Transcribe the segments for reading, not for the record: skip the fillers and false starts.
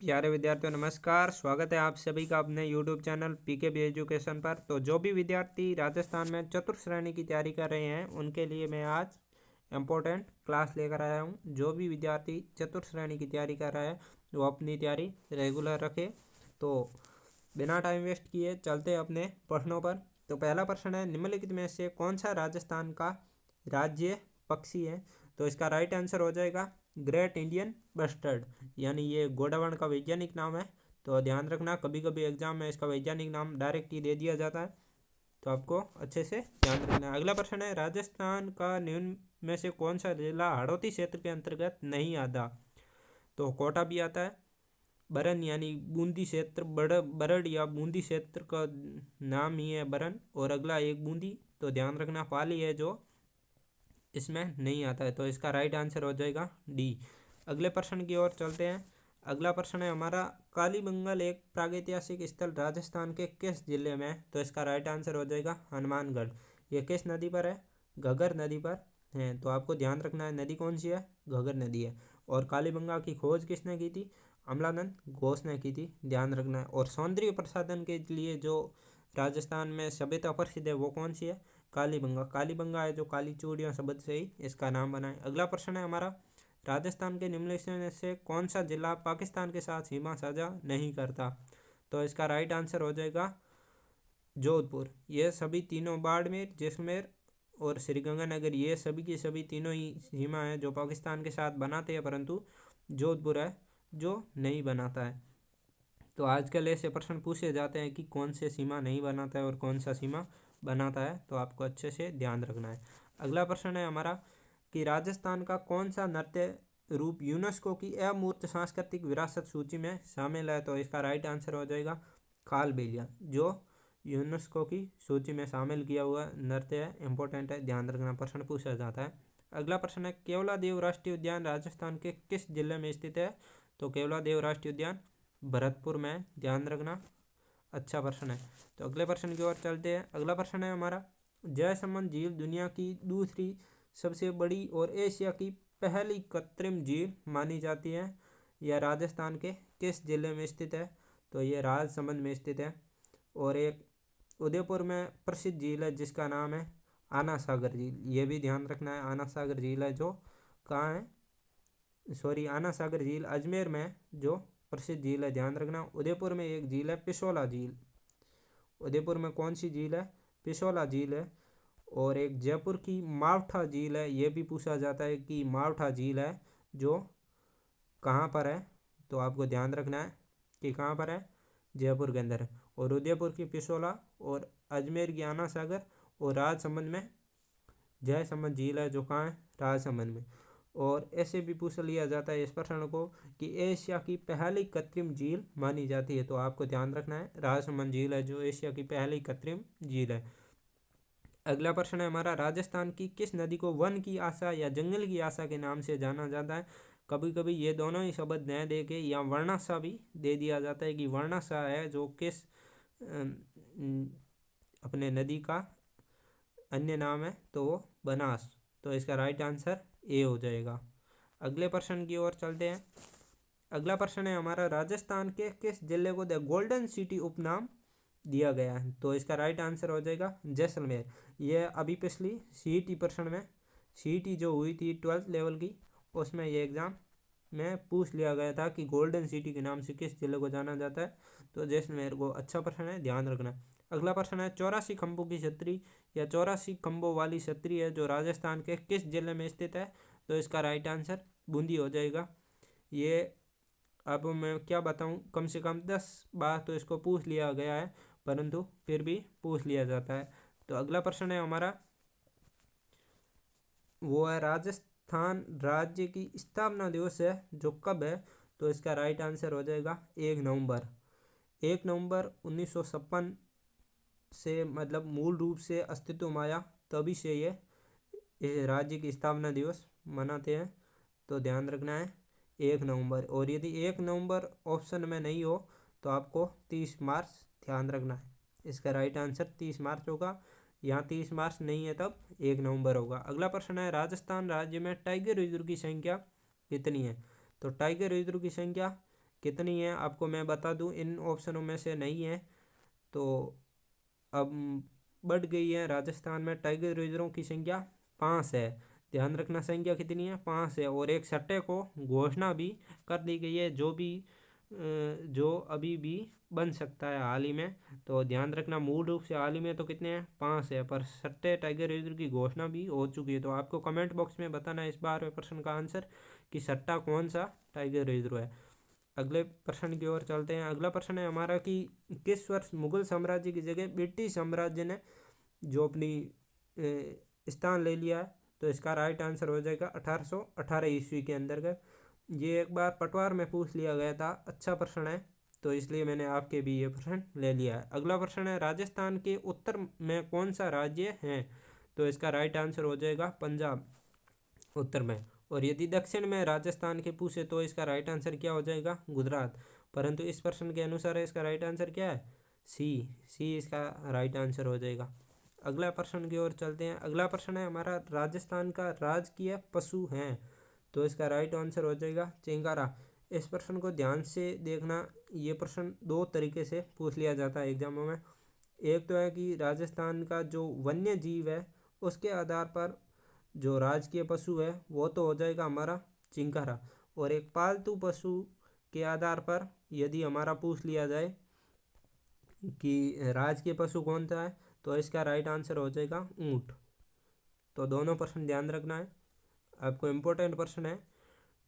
प्यारे विद्यार्थियों नमस्कार। स्वागत है आप सभी का अपने YouTube चैनल पीकेबी एजुकेशन पर। तो जो भी विद्यार्थी राजस्थान में चतुर्थ श्रेणी की तैयारी कर रहे हैं उनके लिए मैं आज इम्पोर्टेंट क्लास लेकर आया हूं। जो भी विद्यार्थी चतुर्थ श्रेणी की तैयारी कर रहा है वो अपनी तैयारी रेगुलर रखे। तो बिना टाइम वेस्ट किए चलते अपने प्रश्नों पर। तो पहला प्रश्न है, निम्नलिखित में से कौन सा राजस्थान का राज्य पक्षी है? तो इसका राइट आंसर हो जाएगा ग्रेट इंडियन बस्टर्ड, यानी ये गोडावण का वैज्ञानिक नाम है। तो ध्यान रखना, कभी कभी एग्जाम में इसका वैज्ञानिक नाम डायरेक्ट ही दे दिया जाता है, तो आपको अच्छे से ध्यान रखना है। अगला प्रश्न है, राजस्थान का निम्न में से कौन सा जिला हाड़ौती क्षेत्र के अंतर्गत नहीं आता? तो कोटा भी आता है, बरन यानी बूंदी क्षेत्र, बरड़ या बूंदी क्षेत्र का नाम ही है बरन, और अगला एक बूंदी। तो ध्यान रखना पाली है जो इसमें नहीं आता है, तो इसका राइट आंसर हो जाएगा डी। अगले प्रश्न की ओर चलते हैं। अगला प्रश्न है हमारा, कालीबंगल एक प्रागैतिहासिक स्थल राजस्थान के किस जिले में है? तो इसका राइट आंसर हो जाएगा हनुमानगढ़। ये किस नदी पर है? घग्गर नदी पर है। तो आपको ध्यान रखना है नदी कौन सी है, घग्गर नदी है। और कालीबंगा की खोज किसने की थी? अमलानंद घोष ने की थी, ध्यान रखना है। और सौंदर्य प्रसाधन के लिए जो राजस्थान में सभ्यता प्रसिद्ध है वो कौन सी है? कालीबंगा। कालीबंगा है जो काली चूड़ियों शब्द से ही इसका नाम बना है। अगला प्रश्न है हमारा, राजस्थान के निम्नलिखित में से कौन सा जिला पाकिस्तान के साथ सीमा साझा नहीं करता? तो इसका राइट आंसर हो जाएगा जोधपुर। ये सभी तीनों, बाड़मेर, जैसलमेर और श्रीगंगानगर, ये सभी की सभी तीनों ही सीमा है जो पाकिस्तान के साथ बनाते हैं, परंतु जोधपुर है जो नहीं बनाता है। तो आजकल ऐसे प्रश्न पूछे जाते हैं कि कौन से सीमा नहीं बनाता है और कौन सा सीमा बनाता है, तो आपको अच्छे से ध्यान रखना है। अगला प्रश्न है हमारा कि राजस्थान का कौन सा नृत्य रूप यूनेस्को की अमूर्त सांस्कृतिक विरासत सूची में शामिल है? तो इसका राइट आंसर हो जाएगा कालबेलिया, जो यूनेस्को की सूची में शामिल किया हुआ नृत्य है। इंपॉर्टेंट है, ध्यान रखना, प्रश्न पूछा जाता है। अगला प्रश्न है, केवलादेव राष्ट्रीय उद्यान राजस्थान के किस जिले में स्थित है? तो केवलादेव राष्ट्रीय उद्यान भरतपुर में, ध्यान रखना, अच्छा प्रश्न है। तो अगले प्रश्न की ओर चलते हैं। अगला प्रश्न है हमारा, जयसमंद झील दुनिया की दूसरी सबसे बड़ी और एशिया की पहली कृत्रिम झील मानी जाती है। यह राजस्थान के किस जिले में स्थित है? तो ये राजसमंद में स्थित है। और एक उदयपुर में प्रसिद्ध झील है जिसका नाम है आना सागर झील, ये भी ध्यान रखना है। आना सागर झील है जो कहाँ है, सॉरी, आना सागर झील अजमेर में जो प्रसिद्ध झील है, ध्यान रखना। उदयपुर में एक झील है पिशोला झील। उदयपुर में कौन सी झील है? पिशोला झील है। और एक जयपुर की मावठा झील है, ये भी पूछा जाता है कि मावठा झील है जो कहाँ पर है, तो आपको ध्यान रखना है कि कहाँ पर है, जयपुर के अंदर है। और उदयपुर की पिशोला, और अजमेर की आना सागर, और राजसमंद में जयसमंद झील है जो कहाँ है, राजसमंद में। और ऐसे भी पूछ लिया जाता है इस प्रश्न को कि एशिया की पहली कृत्रिम झील मानी जाती है, तो आपको ध्यान रखना है राजसमंद झील है जो एशिया की पहली कृत्रिम झील है। अगला प्रश्न है हमारा, राजस्थान की किस नदी को वन की आशा या जंगल की आशा के नाम से जाना जाता है? कभी कभी ये दोनों ही शब्द न दे के या वर्णाशा भी दे दिया जाता है कि वर्णाशा है जो किस अपने नदी का अन्य नाम है, तो वो बनास। तो इसका राइट आंसर ए हो जाएगा। अगले प्रश्न की ओर चलते हैं। अगला प्रश्न है हमारा, राजस्थान के किस जिले को द गोल्डन सिटी उपनाम दिया गया है? तो इसका राइट आंसर हो जाएगा जैसलमेर। यह अभी पिछली सीईटी प्रश्न में, सीईटी जो हुई थी 12th लेवल की, उसमें ये एग्ज़ाम में पूछ लिया गया था कि गोल्डन सिटी के नाम से किस जिले को जाना जाता है, तो जैसलमेर को। अच्छा प्रश्न है, ध्यान रखना। अगला प्रश्न है, 84 खंभों की छतरी या 84 खंभों वाली छतरी है जो राजस्थान के किस जिले में स्थित है? तो इसका राइट आंसर बूंदी हो जाएगा। ये अब मैं क्या बताऊं, कम से कम 10 बार तो इसको पूछ लिया गया है, परंतु फिर भी पूछ लिया जाता है। तो अगला प्रश्न है हमारा, वो है राजस्थान राज्य की स्थापना दिवस है जो कब है? तो इसका राइट आंसर हो जाएगा 1 नवंबर। 1 नवंबर 1956 से, मतलब मूल रूप से अस्तित्व में आया, तभी से ये राज्य की स्थापना दिवस मनाते हैं। तो ध्यान रखना है 1 नवंबर। और यदि 1 नवंबर ऑप्शन में नहीं हो तो आपको 30 मार्च ध्यान रखना है। इसका राइट आंसर 30 मार्च होगा। यहाँ 30 मार्च नहीं है तब 1 नवंबर होगा। अगला प्रश्न है, राजस्थान राज्य में टाइगर रिजर्व की संख्या कितनी है? तो टाइगर रिजर्व की संख्या कितनी है आपको मैं बता दूं, इन ऑप्शनों में से नहीं है। तो अब बढ़ गई है। राजस्थान में टाइगर रिजर्वों की संख्या 5 है। ध्यान रखना, संख्या कितनी है, 5 है। और एक सट्टे को घोषणा भी कर दी गई है, जो अभी भी बन सकता है हाल ही में। तो ध्यान रखना, मूल रूप से हाल ही में तो कितने हैं, 5 है, पर सट्टे टाइगर रिजर्व की घोषणा भी हो चुकी है। तो आपको कमेंट बॉक्स में बताना है इस बार प्रश्न का आंसर कि सट्टा कौन सा टाइगर रिजर्व है। अगले प्रश्न की ओर चलते हैं। अगला प्रश्न है हमारा कि किस वर्ष मुगल साम्राज्य की जगह ब्रिटिश साम्राज्य ने जो अपनी स्थान ले लिया है। तो इसका राइट आंसर हो जाएगा 1818 ईस्वी के अंतर्गत। ये एक बार पटवार में पूछ लिया गया था, अच्छा प्रश्न है, तो इसलिए मैंने आपके भी ये प्रश्न ले लिया है। अगला प्रश्न है राजस्थान के उत्तर में कौन सा राज्य है। तो इसका राइट आंसर हो जाएगा पंजाब, उत्तर में। और यदि दक्षिण में राजस्थान के पूछे तो इसका राइट आंसर क्या हो जाएगा, गुजरात। परंतु इस प्रश्न के अनुसार इसका राइट आंसर क्या है, सी इसका राइट आंसर हो जाएगा। अगला प्रश्न की ओर चलते हैं। अगला प्रश्न है हमारा राजस्थान का राजकीय पशु है। तो इसका राइट आंसर हो जाएगा चिंकारा। इस प्रश्न को ध्यान से देखना, ये प्रश्न दो तरीके से पूछ लिया जाता है एग्जामों में। एक तो है कि राजस्थान का जो वन्य जीव है उसके आधार पर जो राजकीय पशु है वो तो हो जाएगा हमारा चिंकारा। और एक पालतू पशु के आधार पर यदि हमारा पूछ लिया जाए कि राजकीय पशु कौन सा है, तो इसका राइट आंसर हो जाएगा ऊँट। तो दोनों प्रश्न ध्यान रखना है, आपको इम्पोर्टेंट प्रश्न है।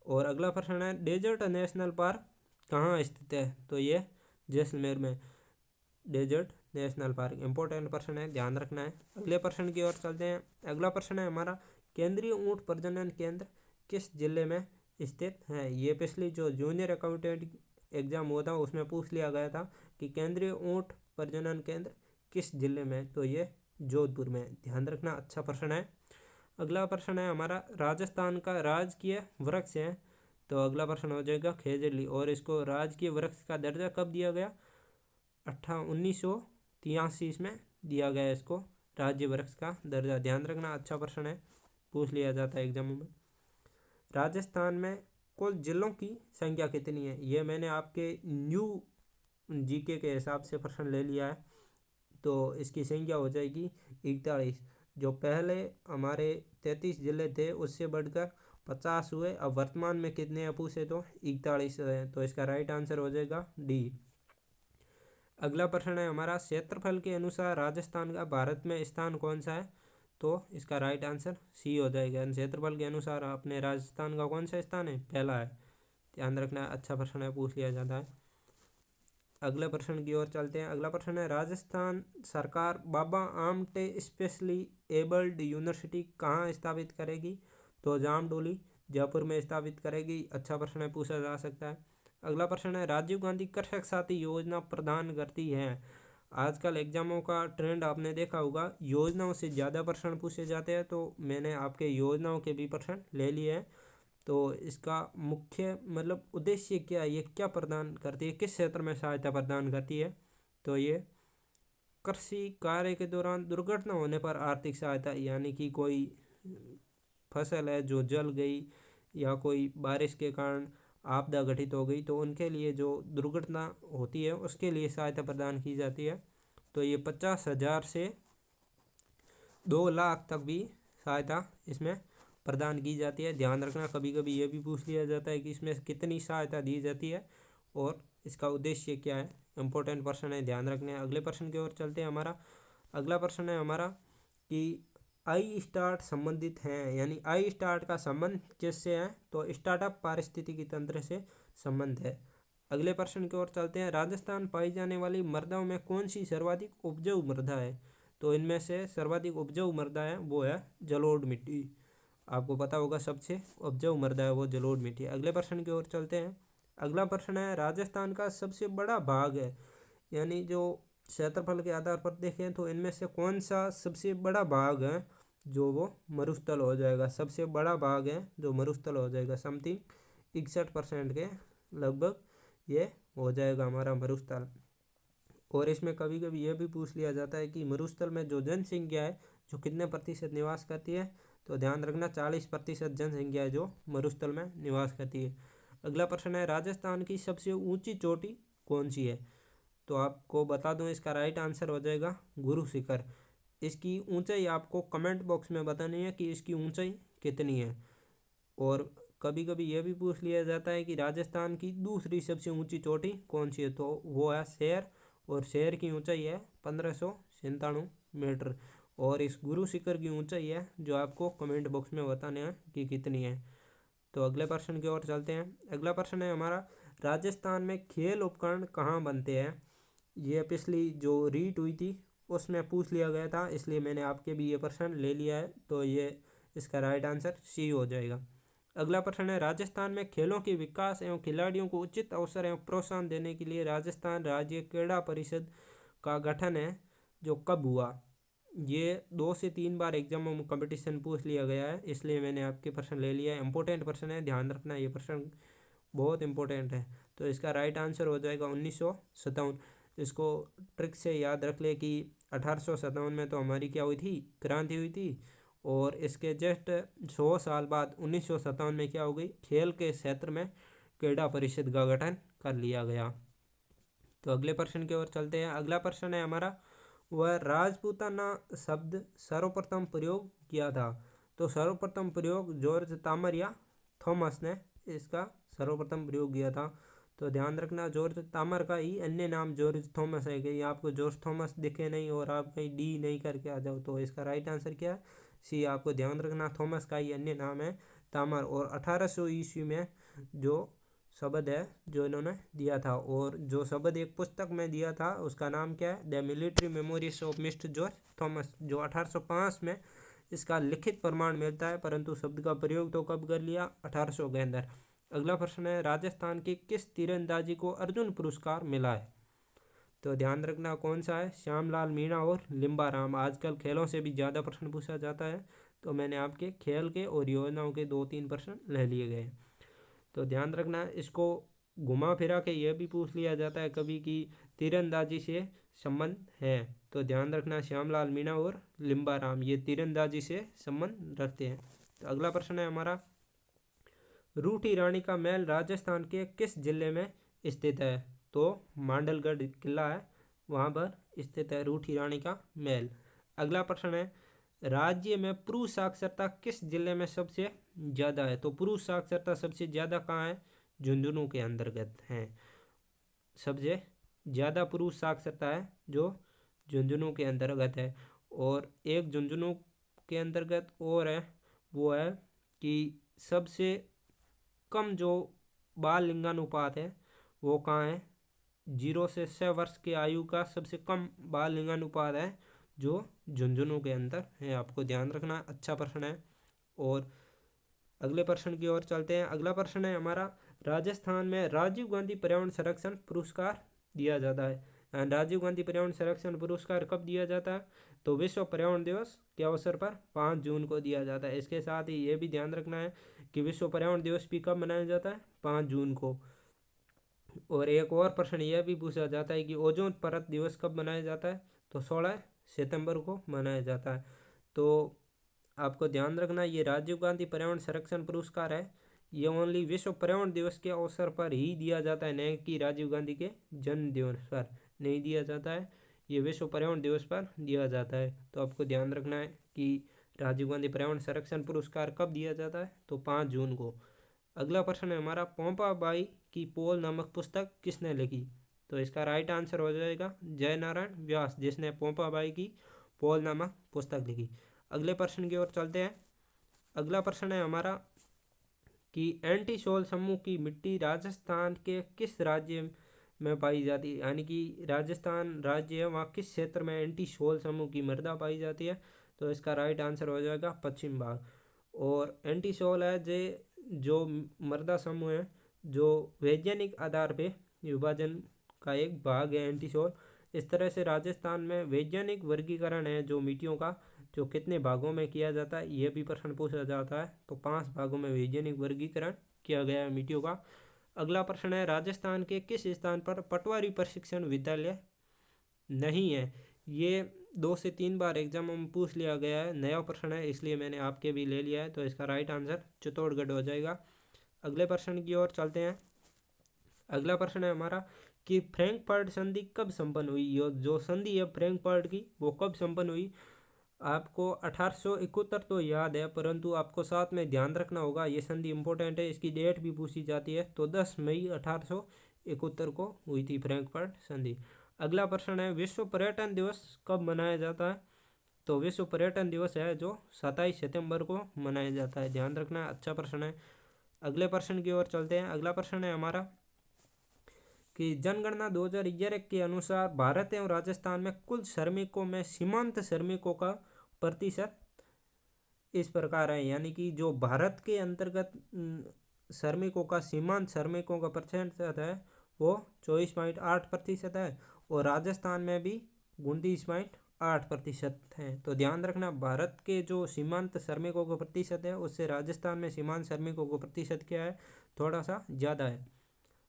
और अगला प्रश्न है डेजर्ट नेशनल पार्क कहाँ स्थित है। तो ये जैसलमेर में डेजर्ट नेशनल पार्क, इंपॉर्टेंट प्रश्न है, ध्यान रखना है। अगले प्रश्न की ओर चलते हैं। अगला प्रश्न है हमारा केंद्रीय ऊँट प्रजनन केंद्र किस जिले में स्थित है। ये पिछली जो जूनियर अकाउंटेंट एग्जाम हुआ था उसमें पूछ लिया गया था कि केंद्रीय ऊँट प्रजनन केंद्र किस जिले में, तो ये जोधपुर में। ध्यान रखना, अच्छा प्रश्न है। अगला प्रश्न है हमारा राजस्थान का राजकीय वृक्ष है। तो अगला प्रश्न हो जाएगा खेजड़ी। और इसको राजकीय वृक्ष का दर्जा कब दिया गया, 1983 इसमें दिया गया है इसको राज्य वृक्ष का दर्जा। ध्यान रखना, अच्छा प्रश्न है, पूछ लिया जाता है एग्जामों में। राजस्थान में कुल जिलों की संख्या कितनी है, ये मैंने आपके न्यू जीके के हिसाब से प्रश्न ले लिया है। तो इसकी संख्या हो जाएगी 41। जो पहले हमारे 33 जिले थे उससे बढ़कर 50 हुए। अब वर्तमान में कितने हैं पूछे तो 41 है। तो इसका राइट आंसर हो जाएगा डी। अगला प्रश्न है हमारा क्षेत्रफल के अनुसार राजस्थान का भारत में स्थान कौन सा है। तो इसका राइट आंसर सी हो जाएगा। क्षेत्रफल के अनुसार अपने राजस्थान का कौन सा स्थान है, पहला है। ध्यान रखना, अच्छा प्रश्न है, पूछ लिया जाता है। अगले प्रश्न की ओर चलते हैं। अगला प्रश्न है राजस्थान सरकार Baba Amte specially abled university कहाँ स्थापित करेगी। तो जामडोली, जयपुर में स्थापित करेगी। अच्छा प्रश्न है, पूछा जा सकता है। अगला प्रश्न है राजीव गांधी कृषक साथी योजना प्रदान करती है। आजकल एग्जामों का ट्रेंड आपने देखा होगा, योजनाओं से ज़्यादा प्रश्न पूछे जाते हैं। तो मैंने आपके योजनाओं के भी प्रश्न ले लिए हैं। तो इसका मुख्य मतलब उद्देश्य क्या है, ये क्या प्रदान करती है, किस क्षेत्र में सहायता प्रदान करती है। तो ये कृषि कार्य के दौरान दुर्घटना होने पर आर्थिक सहायता, यानी कि कोई फसल है जो जल गई या कोई बारिश के कारण आपदा घटित हो गई तो उनके लिए जो दुर्घटना होती है उसके लिए सहायता प्रदान की जाती है। तो ये 50,000 से 2 लाख तक भी सहायता इसमें प्रदान की जाती है। ध्यान रखना, कभी कभी ये भी पूछ लिया जाता है कि इसमें कितनी सहायता दी जाती है और इसका उद्देश्य क्या है। इम्पोर्टेंट प्रश्न है, ध्यान रखने। अगले प्रश्न की ओर चलते हैं। हमारा अगला प्रश्न है हमारा कि आई स्टार्ट संबंधित हैं, यानी आई स्टार्ट का संबंध किससे है। तो स्टार्टअप पारिस्थितिकी तंत्र से संबंध है। अगले प्रश्न की ओर चलते हैं। राजस्थान पाई जाने वाली मृदाओं में कौन सी सर्वाधिक उपजाऊ मृदा है। तो इनमें से सर्वाधिक उपजाऊ मृदा है वो है जलोढ़ मिट्टी। आपको पता होगा सबसे उपजाऊ मृदा है वो जलोढ़ मिट्टी। अगले प्रश्न की ओर चलते हैं। अगला प्रश्न है राजस्थान का सबसे बड़ा भाग है, यानी जो क्षेत्रफल के आधार पर देखें तो इनमें से कौन सा सबसे बड़ा भाग है, जो वो मरुस्थल हो जाएगा। सबसे बड़ा भाग है जो मरुस्थल हो जाएगा, समथिंग 61% के लगभग ये हो जाएगा हमारा मरुस्थल। और इसमें कभी कभी ये भी पूछ लिया जाता है कि मरुस्थल में जो जनसंख्या है जो कितने प्रतिशत निवास करती है। तो ध्यान रखना 40% जनसंख्या है जो मरुस्थल में निवास करती है। अगला प्रश्न है राजस्थान की सबसे ऊंची चोटी कौन सी है? तो आपको बता दूं इसका राइट आंसर हो जाएगा गुरु शिखर। इसकी ऊंचाई आपको कमेंट बॉक्स में बतानी है कि इसकी ऊंचाई कितनी है। और कभी कभी यह भी पूछ लिया जाता है कि राजस्थान की दूसरी सबसे ऊंची चोटी कौन सी है, तो वो है शेर, और शेर की ऊंचाई है 1597 मीटर। और इस गुरु शिखर की ऊंचाई है जो आपको कमेंट बॉक्स में बताने हैं कि कितनी है। तो अगले प्रश्न की ओर चलते हैं। अगला प्रश्न है हमारा, राजस्थान में खेल उपकरण कहाँ बनते हैं? ये पिछली जो रीट हुई थी उसमें पूछ लिया गया था, इसलिए मैंने आपके भी ये प्रश्न ले लिया है। तो ये इसका राइट आंसर सी हो जाएगा। अगला प्रश्न है राजस्थान में खेलों के विकास एवं खिलाड़ियों को उचित अवसर एवं प्रोत्साहन देने के लिए राजस्थान राज्य क्रीड़ा परिषद का गठन है जो कब हुआ? ये 2 से 3 बार एग्जामों में कंपटीशन पूछ लिया गया है, इसलिए मैंने आपके प्रश्न ले लिया है। इंपॉर्टेंट प्रश्न है, ध्यान रखना, ये प्रश्न बहुत इंपॉर्टेंट है। तो इसका राइट आंसर हो जाएगा 1957। इसको ट्रिक से याद रख ले कि 1857 में तो हमारी क्या हुई थी, क्रांति हुई थी। और इसके जस्ट 100 साल बाद 1957 में क्या हो गई, खेल के क्षेत्र में क्रीड़ा परिषद का गठन कर लिया गया। तो अगले प्रश्न की ओर चलते हैं। अगला प्रश्न है हमारा, वह राजपूताना शब्द सर्वप्रथम प्रयोग किया था? तो सर्वप्रथम प्रयोग जॉर्ज तामर या थॉमस ने इसका सर्वप्रथम प्रयोग किया था। तो ध्यान रखना, जॉर्ज तामर का ही अन्य नाम जॉर्ज थॉमस है। कहीं आपको जॉर्ज थॉमस दिखे नहीं और आप कहीं डी नहीं करके आ जाओ, तो इसका राइट आंसर क्या है, सी। आपको ध्यान रखना, थॉमस का ही अन्य नाम है तामर। और 1800 ईस्वी में जो शब्द है जो इन्होंने दिया था, और जो शब्द एक पुस्तक में दिया था उसका नाम क्या है, the military memories of mister George Thomas, जो 1805 में इसका लिखित प्रमाण मिलता है, परंतु शब्द का प्रयोग तो कब कर लिया, 1800 के अंदर। अगला प्रश्न है राजस्थान के किस तीरंदाजी को अर्जुन पुरस्कार मिला है? तो ध्यान रखना कौन सा है, श्यामलाल मीणा और लिम्बाराम। आजकल खेलों से भी ज़्यादा प्रश्न पूछा जाता है, तो मैंने आपके खेल के और योजनाओं के 2-3 प्रश्न ले लिए गए। तो ध्यान रखना, इसको घुमा फिरा के यह भी पूछ लिया जाता है कभी कि तीरंदाजी से संबंध है। तो ध्यान रखना, श्यामलाल मीणा और लिम्बाराम ये तीरंदाजी से संबंध रखते हैं। तो अगला प्रश्न है हमारा, रूठी रानी का महल राजस्थान के किस जिले में स्थित है? तो मांडलगढ़ किला है वहाँ पर स्थित है रूठी रानी का महल। अगला प्रश्न है, राज्य में पुरुष साक्षरता किस जिले में सबसे ज़्यादा है? तो पुरुष साक्षरता सबसे ज़्यादा कहाँ है, झुंझुनू के अंतर्गत है। सबसे ज़्यादा पुरुष साक्षरता है जो झुंझुनू के अंतर्गत है। और एक झुंझुनू के अंतर्गत और है, वो है कि सबसे कम जो बाल लिंगानुपात है वो कहाँ है, 0 से 6 वर्ष की आयु का सबसे कम बाल लिंगानुपात है जो झुंझुनू के अंदर है। आपको ध्यान रखना, अच्छा प्रश्न है। और अगले प्रश्न की ओर चलते हैं। अगला प्रश्न है हमारा, राजस्थान में राजीव गांधी पर्यावरण संरक्षण पुरस्कार दिया जाता है। राजीव गांधी पर्यावरण संरक्षण पुरस्कार कब दिया जाता है? तो विश्व पर्यावरण दिवस के अवसर पर 5 जून को दिया जाता है। इसके साथ ही ये भी ध्यान रखना है कि विश्व पर्यावरण दिवस भी कब मनाया जाता है, 5 जून को। और एक और प्रश्न यह भी पूछा जाता है कि ओजोन परत दिवस कब मनाया जाता है? तो 16 सितंबर को मनाया जाता है। तो आपको ध्यान रखना, ये राजीव गांधी पर्यावरण संरक्षण पुरस्कार है, ये ओनली विश्व पर्यावरण दिवस के अवसर पर ही दिया जाता है, न कि राजीव गांधी के जन्म दिवस पर नहीं दिया जाता है। ये विश्व पर्यावरण दिवस पर दिया जाता है। तो आपको ध्यान रखना है कि राजीव गांधी पर्यावरण संरक्षण पुरस्कार कब दिया जाता है, तो 5 जून को। अगला प्रश्न है हमारा, पोंपा बाई की पोल नामक पुस्तक किसने लिखी? तो इसका राइट आंसर हो जाएगा जय नारायण व्यास, जिसने पोंपा बाई की पोल नामक पुस्तक लिखी। अगले प्रश्न की ओर चलते हैं। अगला प्रश्न है हमारा कि एंटीसोल समूह की मिट्टी राजस्थान के किस राज्य में पाई जाती है? यानी कि राजस्थान राज्य है, वहाँ किस क्षेत्र में एंटीसोल समूह की मृदा पाई जाती है? तो इसका राइट आंसर हो जाएगा पश्चिम भाग। और एंटीसोल है जो मृदा समूह है जो वैज्ञानिक आधार पे विभाजन का एक भाग है एंटीसोल। इस तरह से राजस्थान में वैज्ञानिक वर्गीकरण है जो मिट्टियों का, जो कितने भागों में किया जाता है यह भी प्रश्न पूछा जाता है। तो 5 भागों में वैज्ञानिक वर्गीकरण किया गया है मिट्टियों का। अगला प्रश्न है, राजस्थान के किस स्थान पर पटवारी प्रशिक्षण विद्यालय नहीं है? ये 2 से 3 बार एग्जामों में पूछ लिया गया है, नया प्रश्न है, इसलिए मैंने आपके भी ले लिया है। तो इसका राइट आंसर चित्तौड़गढ़ हो जाएगा। अगले प्रश्न की ओर चलते हैं। अगला प्रश्न है हमारा कि फ्रैंकफर्ट संधि कब संपन्न हुई। जो संधि है फ्रैंकफर्ट की वो कब संपन्न हुई। आपको 1871 तो याद है, परंतु आपको साथ में ध्यान रखना होगा, ये संधि इम्पोर्टेंट है, इसकी डेट भी पूछी जाती है। तो 10 मई 1871 को हुई थी फ्रैंकफर्ट संधि। अगला प्रश्न है विश्व पर्यटन दिवस कब मनाया जाता है। तो विश्व पर्यटन दिवस है जो 27 सितंबर को मनाया जाता है, ध्यान रखना, अच्छा प्रश्न है। अगले प्रश्न की ओर चलते हैं। अगला प्रश्न है हमारा कि जनगणना 2011 के अनुसार भारत एवं राजस्थान में कुल श्रमिकों में सीमांत श्रमिकों का प्रतिशत इस प्रकार है, यानी कि जो भारत के अंतर्गत श्रमिकों का सीमांत श्रमिकों का प्रतिशत है वो 24.8% है और राजस्थान में भी 29.8% है। तो ध्यान रखना, भारत के जो सीमांत श्रमिकों का प्रतिशत है उससे राजस्थान में सीमांत श्रमिकों का प्रतिशत क्या है, थोड़ा सा ज़्यादा है।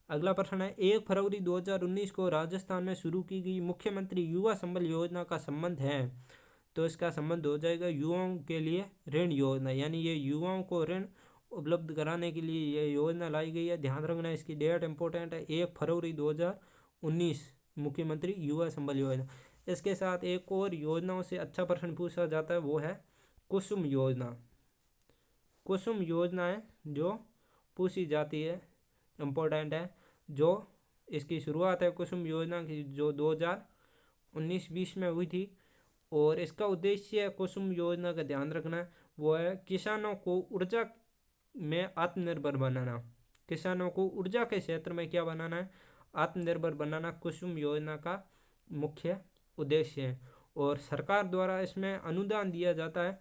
अगला प्रश्न है 1 फरवरी 2019 को राजस्थान में शुरू की गई मुख्यमंत्री युवा संबल योजना का संबंध है। तो इसका संबंध हो जाएगा युवाओं के लिए ऋण योजना, यानी ये युवाओं को ऋण उपलब्ध कराने के लिए ये योजना लाई गई है, ध्यान रखना। इसकी डेट इंपॉर्टेंट है, 1 फरवरी 2019 मुख्यमंत्री युवा संबल योजना। इसके साथ एक और योजनाओं से अच्छा प्रश्न पूछा जाता है, वो है कुसुम योजना। कुसुम योजना है जो पूछी जाती है, इम्पोर्टेंट है। जो इसकी शुरुआत है कुसुम योजना की जो 2019-20 में हुई थी और इसका उद्देश्य कुसुम योजना का ध्यान रखना वो है किसानों को ऊर्जा में आत्मनिर्भर बनाना। किसानों को ऊर्जा के क्षेत्र में क्या बनाना है, आत्मनिर्भर बनाना कुसुम योजना का मुख्य उद्देश्य है। और सरकार द्वारा इसमें अनुदान दिया जाता है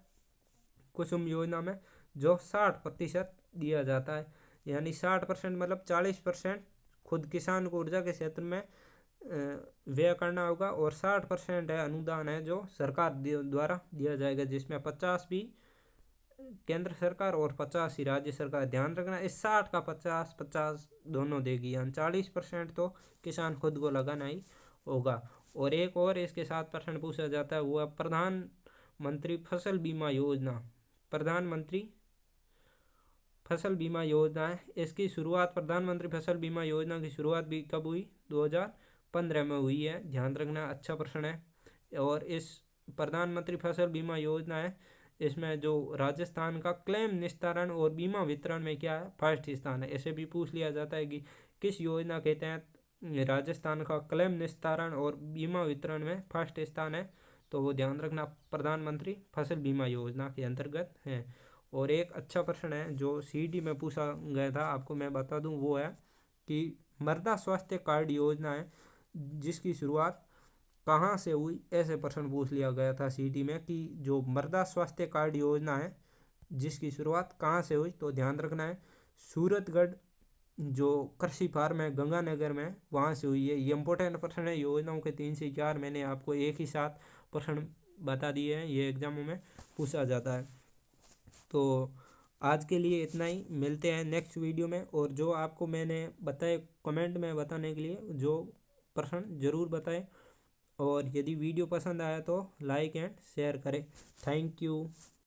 कुसुम योजना में जो 60% दिया जाता है, यानी 60% मतलब 40% खुद किसान को ऊर्जा के क्षेत्र में व्यय करना होगा और 60% है अनुदान है जो सरकार द्वारा दिया जाएगा, जिसमें 50 भी केंद्र सरकार और 50 ही राज्य सरकार। ध्यान रखना, इस 60 का 50-50 दोनों देगी, यानी 40% तो किसान खुद को लगाना ही होगा। और एक और इसके साथ प्रश्न पूछा जाता है वो है प्रधानमंत्री फसल बीमा योजना। प्रधानमंत्री फसल बीमा योजना है, इसकी शुरुआत प्रधानमंत्री फसल बीमा योजना की शुरुआत भी कब हुई, 2015 में हुई है, ध्यान रखना, अच्छा प्रश्न है। और इस प्रधानमंत्री फसल बीमा योजना है, इसमें जो राजस्थान का क्लेम निस्तारण और बीमा वितरण में क्या है, फर्स्ट स्थान है। ऐसे भी पूछ लिया जाता है कि किस योजना के तहत राजस्थान का क्लेम निस्तारण और बीमा वितरण में फर्स्ट स्थान है, तो वो ध्यान रखना प्रधानमंत्री फसल बीमा योजना के अंतर्गत है। और एक अच्छा प्रश्न है जो सीईटी में पूछा गया था, आपको मैं बता दूं, वो है कि मृदा स्वास्थ्य कार्ड योजना है जिसकी शुरुआत कहाँ से हुई, ऐसे प्रश्न पूछ लिया गया था सीईटी में कि जो मृदा स्वास्थ्य कार्ड योजना है जिसकी शुरुआत कहाँ से हुई। तो ध्यान रखना है सूरतगढ़ जो कृषि फार्म है गंगानगर में, वहाँ से हुई है। ये इंपॉर्टेंट प्रश्न है, योजनाओं के 3 से 4 मैंने आपको एक ही साथ प्रश्न बता दिए हैं, ये एग्जामों में पूछा जाता है। तो आज के लिए इतना ही, मिलते हैं नेक्स्ट वीडियो में। और जो आपको मैंने बताए कमेंट में बताने के लिए जो प्रश्न ज़रूर बताएं, और यदि वीडियो पसंद आया तो लाइक एंड शेयर करें। Thank you.